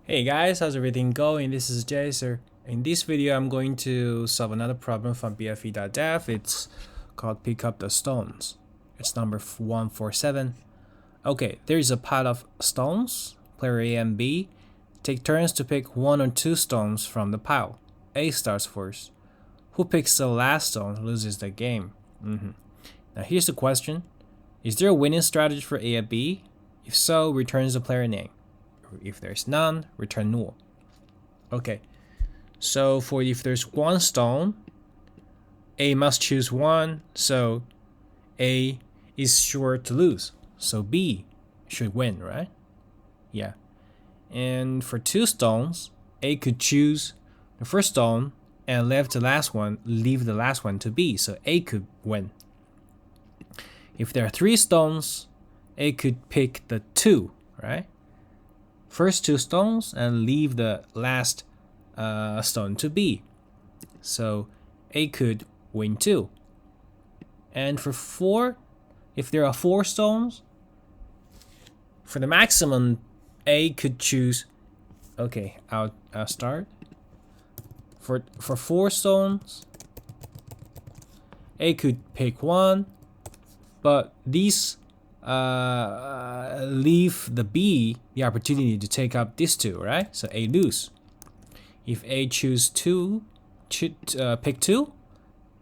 Hey guys, how's everything going? This is JSer. In this video, I'm going to solve another problem from BFE.dev. It's called Pick Up the Stones. It's number 147. Okay, there's a pile of stones. Player A and B take turns to pick one or two stones from the pile. A starts first. Who picks the last stone loses the game. Now here's the question. Is there a winning strategy for A and B? If so, returns the player name. If there's none, return null. Okay, so for if there's one stone, A must choose one, so A is sure to lose. So B should win, right? Yeah. And for two stones, A could choose the first stone and leave the last one to B, so A could win. If there are three stones, A could pick the two, right? First two stones and leave the last stone to B. So A could win too. And for four, if there are four stones, for the maximum, A could choose. Okay, I'll start. For four stones, A could pick one, but these leave the B the opportunity to take up these two, right? So A lose. If A choose pick two,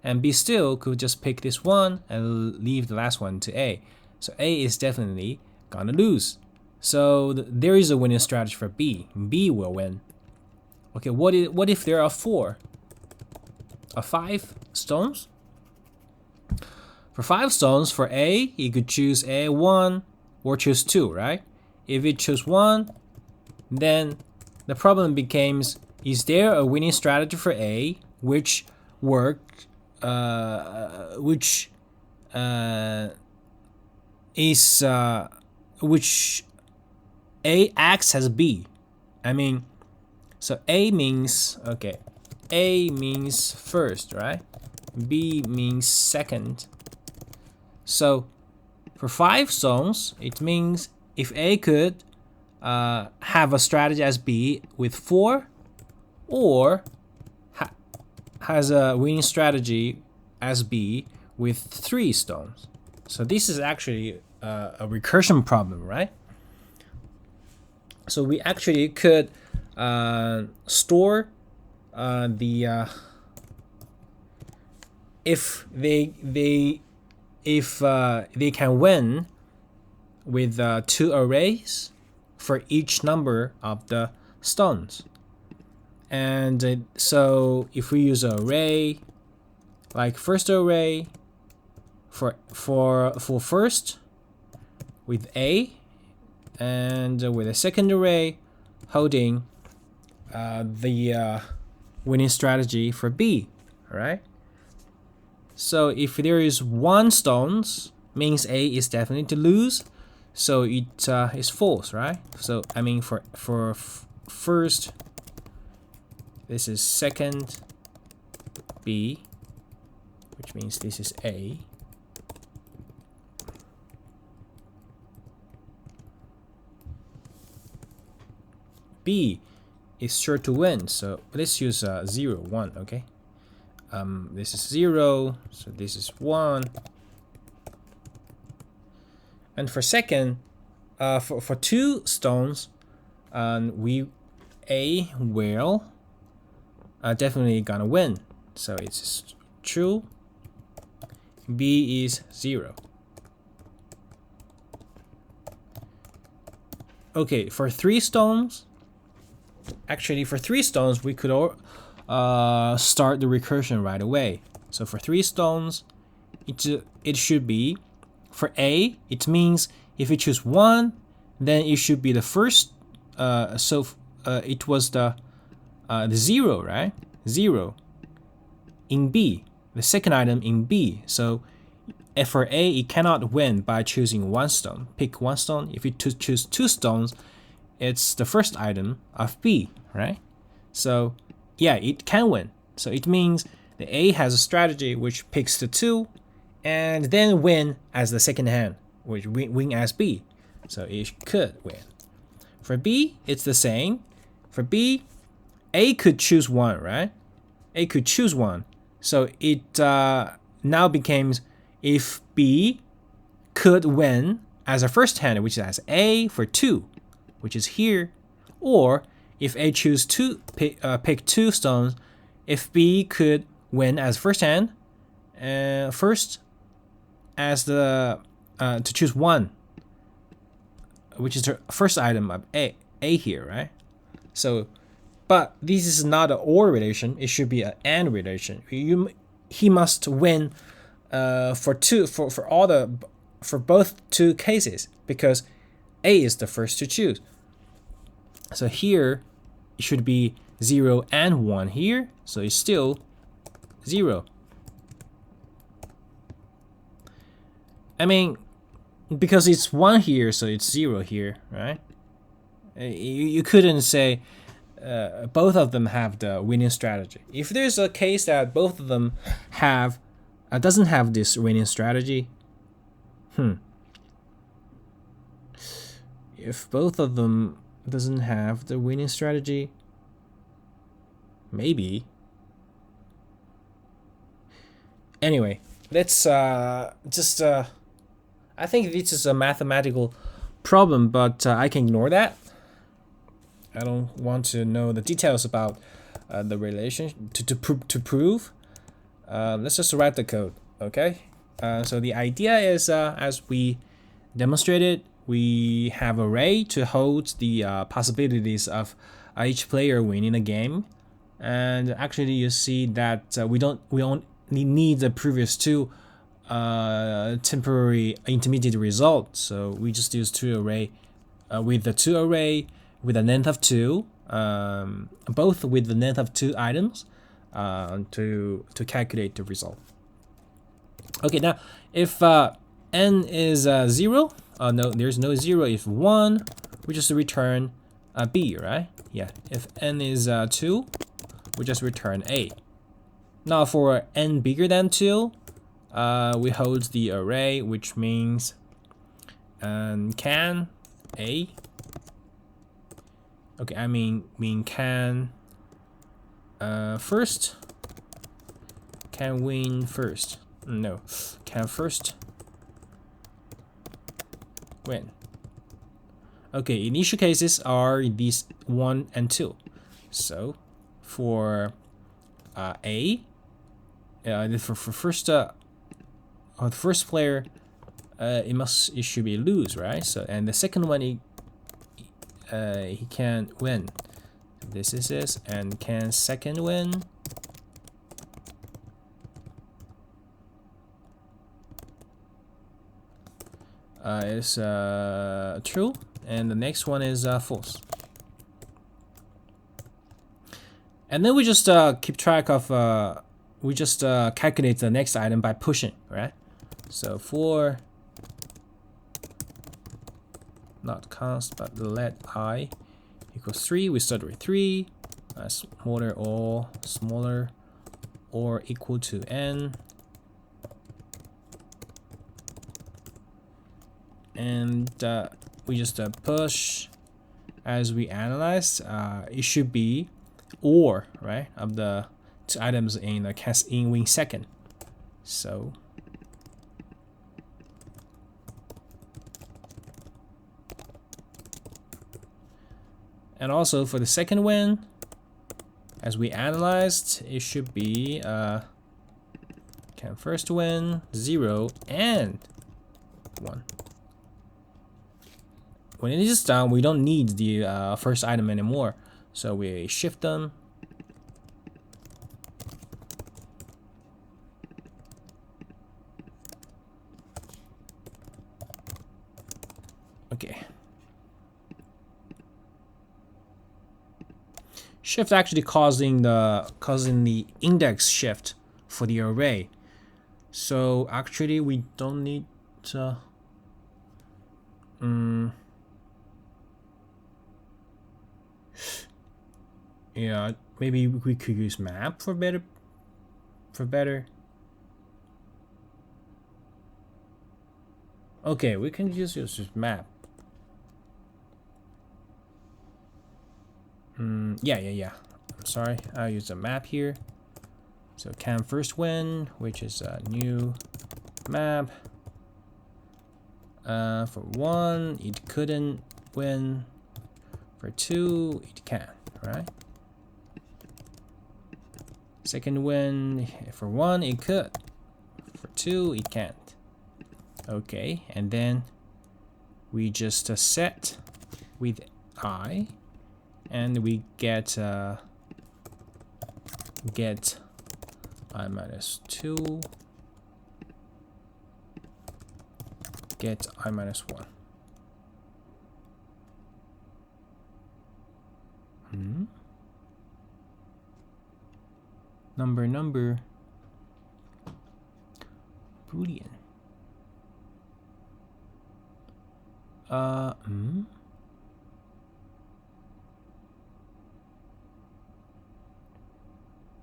and B still could just pick this one and leave the last one to A. So A is definitely gonna lose. So there is a winning strategy for B. B will win. Okay, what if there are five stones? For five stones, for A, you could choose A1 or choose 2, right? If you choose 1, then the problem becomes, is there a winning strategy for A which A acts as B? I mean, so A means, okay, A means first, right? B means second. So for five stones, it means if A could have a strategy as B with 4, or has a winning strategy as B with 3 stones. So this is actually a recursion problem, right? So we actually could store if they can win with 2 arrays for each number of the stones. And so if we use an array, like first array for first with A, and with a second array holding the winning strategy for B, all right? So if there is 1 stones, means A is definitely to lose, so it is false, right? So I mean for first, this is second B, which means this is A. B is sure to win, so let's use 0, 1, okay? This is 0, so this is 1. And for second, for 2 stones, A will definitely gonna win. So it's true. B is 0. Okay, for 3 stones, actually for 3 stones, we could start the recursion right away. So for 3 stones, it should be, for A, it means if you choose 1, then it should be the first. It was the 0, right? 0 in B, the second item in B. So for A, it cannot win by choosing 1 stone. Pick 1 stone. If you choose 2 stones, it's the first item of B, right? So yeah, it can win. So it means the A has a strategy which picks the 2 and then win as the second hand, which win as B. So it could win. For B, it's the same. For B, A could choose 1, right? A could choose 1. So it now becomes if B could win as a first hand, which is A for 2, which is here, or if A choose pick 2 stones, if B could win as first hand, first as the to choose 1, which is the first item of A here, right? So, but this is not an OR relation; it should be an AND relation. He must win for both 2 cases because A is the first to choose. So here it should be 0 and 1 here, so it's still 0. I mean, because it's 1 here, so it's 0 here, right? You couldn't say both of them have the winning strategy. If there's a case that both of them have doesn't have this winning strategy, if both of them doesn't have the winning strategy, maybe. Anyway, let's just I think this is a mathematical problem, but I can ignore that. I don't want to know the details about the relation to prove. Let's just write the code, okay? So the idea is, as we demonstrated, we have an array to hold the possibilities of each player winning a game, and actually you see that we only need the previous 2 temporary intermediate results. So we just use 2 array with the 2 array with a length of 2, both with the length of 2 items to calculate the result. Okay, now if n is 0, no, there's no 0. If 1, we just return B, right? Yeah. If n is 2, we just return A. Now for n bigger than 2, we hold the array, which means can A. Okay, I mean can first, can win first. No, can first win. Okay, initial cases are these 1 and 2. So for A, for first the first player, it should be lose, right? So and the second one he can win. This is this, and can second win. Is true, and the next one is false. And then we just keep track of we just calculate the next item by pushing, right? So for not const but let I equals 3, we start with 3, smaller or equal to n, and we just push. As we analyze, it should be OR, right, of the 2 items in the in win second. So and also for the second win, as we analyzed, it should be can first win 0 and 1. When it is done, we don't need the first item anymore, so we shift them. Okay. Shift actually causing the index shift for the array. So actually we don't need to yeah, maybe we could use map for better. Okay, we can just use map. Yeah. I'm sorry, I'll use a map here. So can first win, which is a new map. For 1, it couldn't win. For 2, it can, right? Second win, for 1, it could. For 2, it can't. Okay, and then we just set with I, and we get I minus 2, get I minus 1. Number Boolean.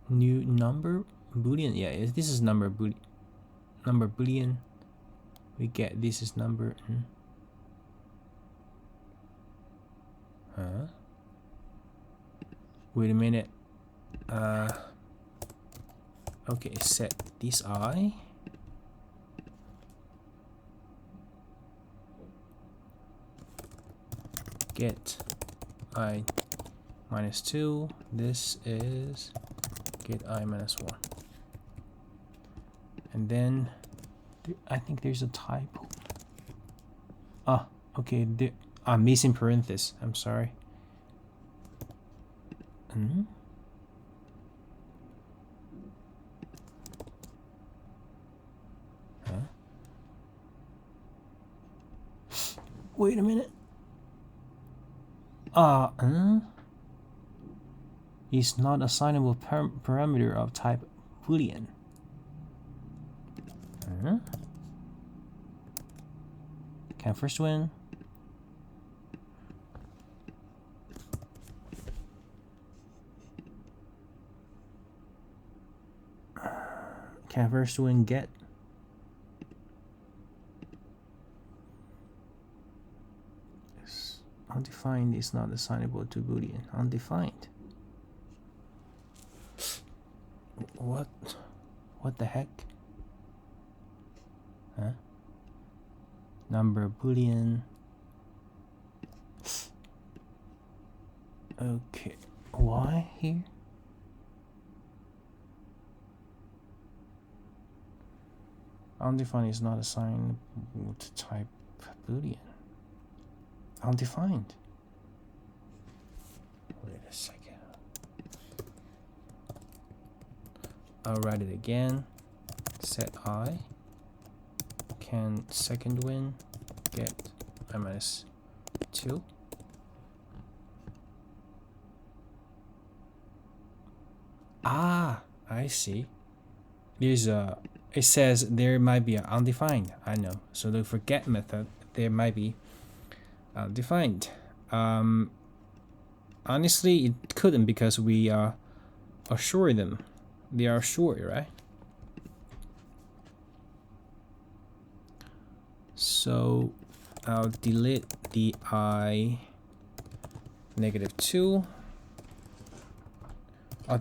New number Boolean. Yeah, this is number Boolean. We get this is number. Wait a minute. Okay, set this I. Get I minus 2. This is get I minus 1. And then I think there's a typo. Okay, I'm missing parenthesis. I'm sorry. Wait a minute. Is not assignable parameter of type Boolean. Can first win. Can first win get. Undefined is not assignable to Boolean. Undefined. What the heck? Number Boolean. Okay, why here? Undefined is not assignable to type Boolean. Undefined. Wait a second. I'll write it again. Set I. Can second win get I minus 2? I see. There's a. It says there might be an undefined. I know. So the forget method there might be undefined. Honestly, it couldn't because we assure them. They are sure, right? So I'll delete the I negative 2.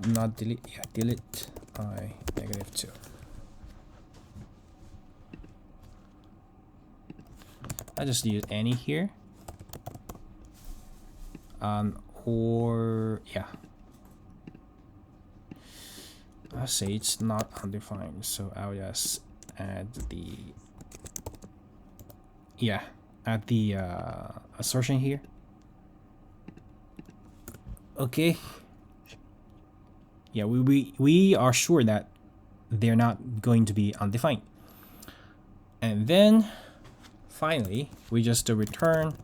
Not delete. Yeah, delete I negative 2. I just use any here. Or yeah. I'll say it's not undefined, so I'll just add the assertion here. Okay. Yeah, we are sure that they're not going to be undefined. And then finally we just return.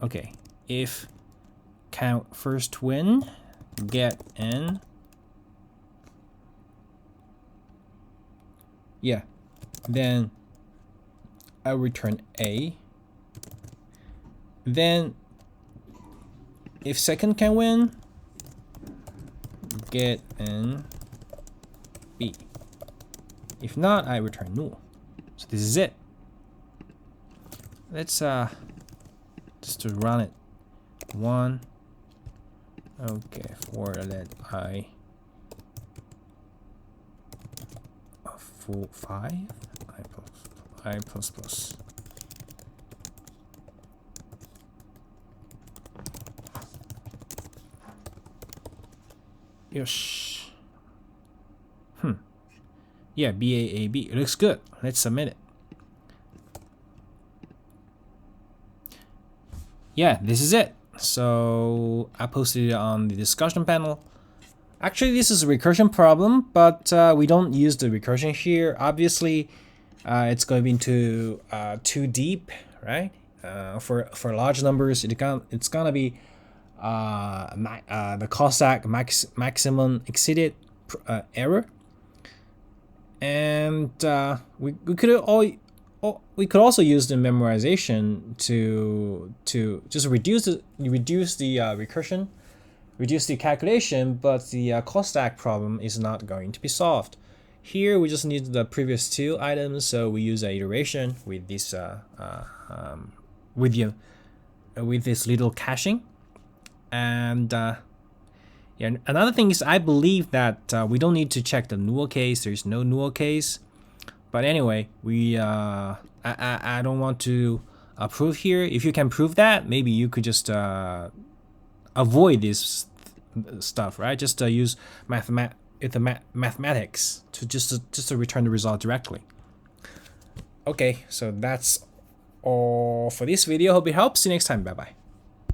Okay, if count first win get n. Yeah, then I'll return A. Then if second can win, get n B. If not, I return null. So this is it. Let's just to run it. 1, Okay, for let I full 5 I plus plus. Yosh. Yeah, BAAB. It looks good. Let's submit it. Yeah, this is it. So I posted it on the discussion panel. Actually, this is a recursion problem, but we don't use the recursion here. Obviously, it's going to be too deep, right? For large numbers, it's gonna be the Cossack maximum exceeded error, and we could also use the memorization to just reduce the recursion, reduce the calculation, but the Cossack problem is not going to be solved. Here we just need the previous two items, so we use an iteration with this with this little caching. And yeah, another thing is I believe that we don't need to check the null case. There's no null case. But anyway, I don't want to prove here. If you can prove that, maybe you could just avoid this stuff, right? Just use mathematics to just to return the result directly. Okay, so that's all for this video. Hope it helps. See you next time. Bye bye.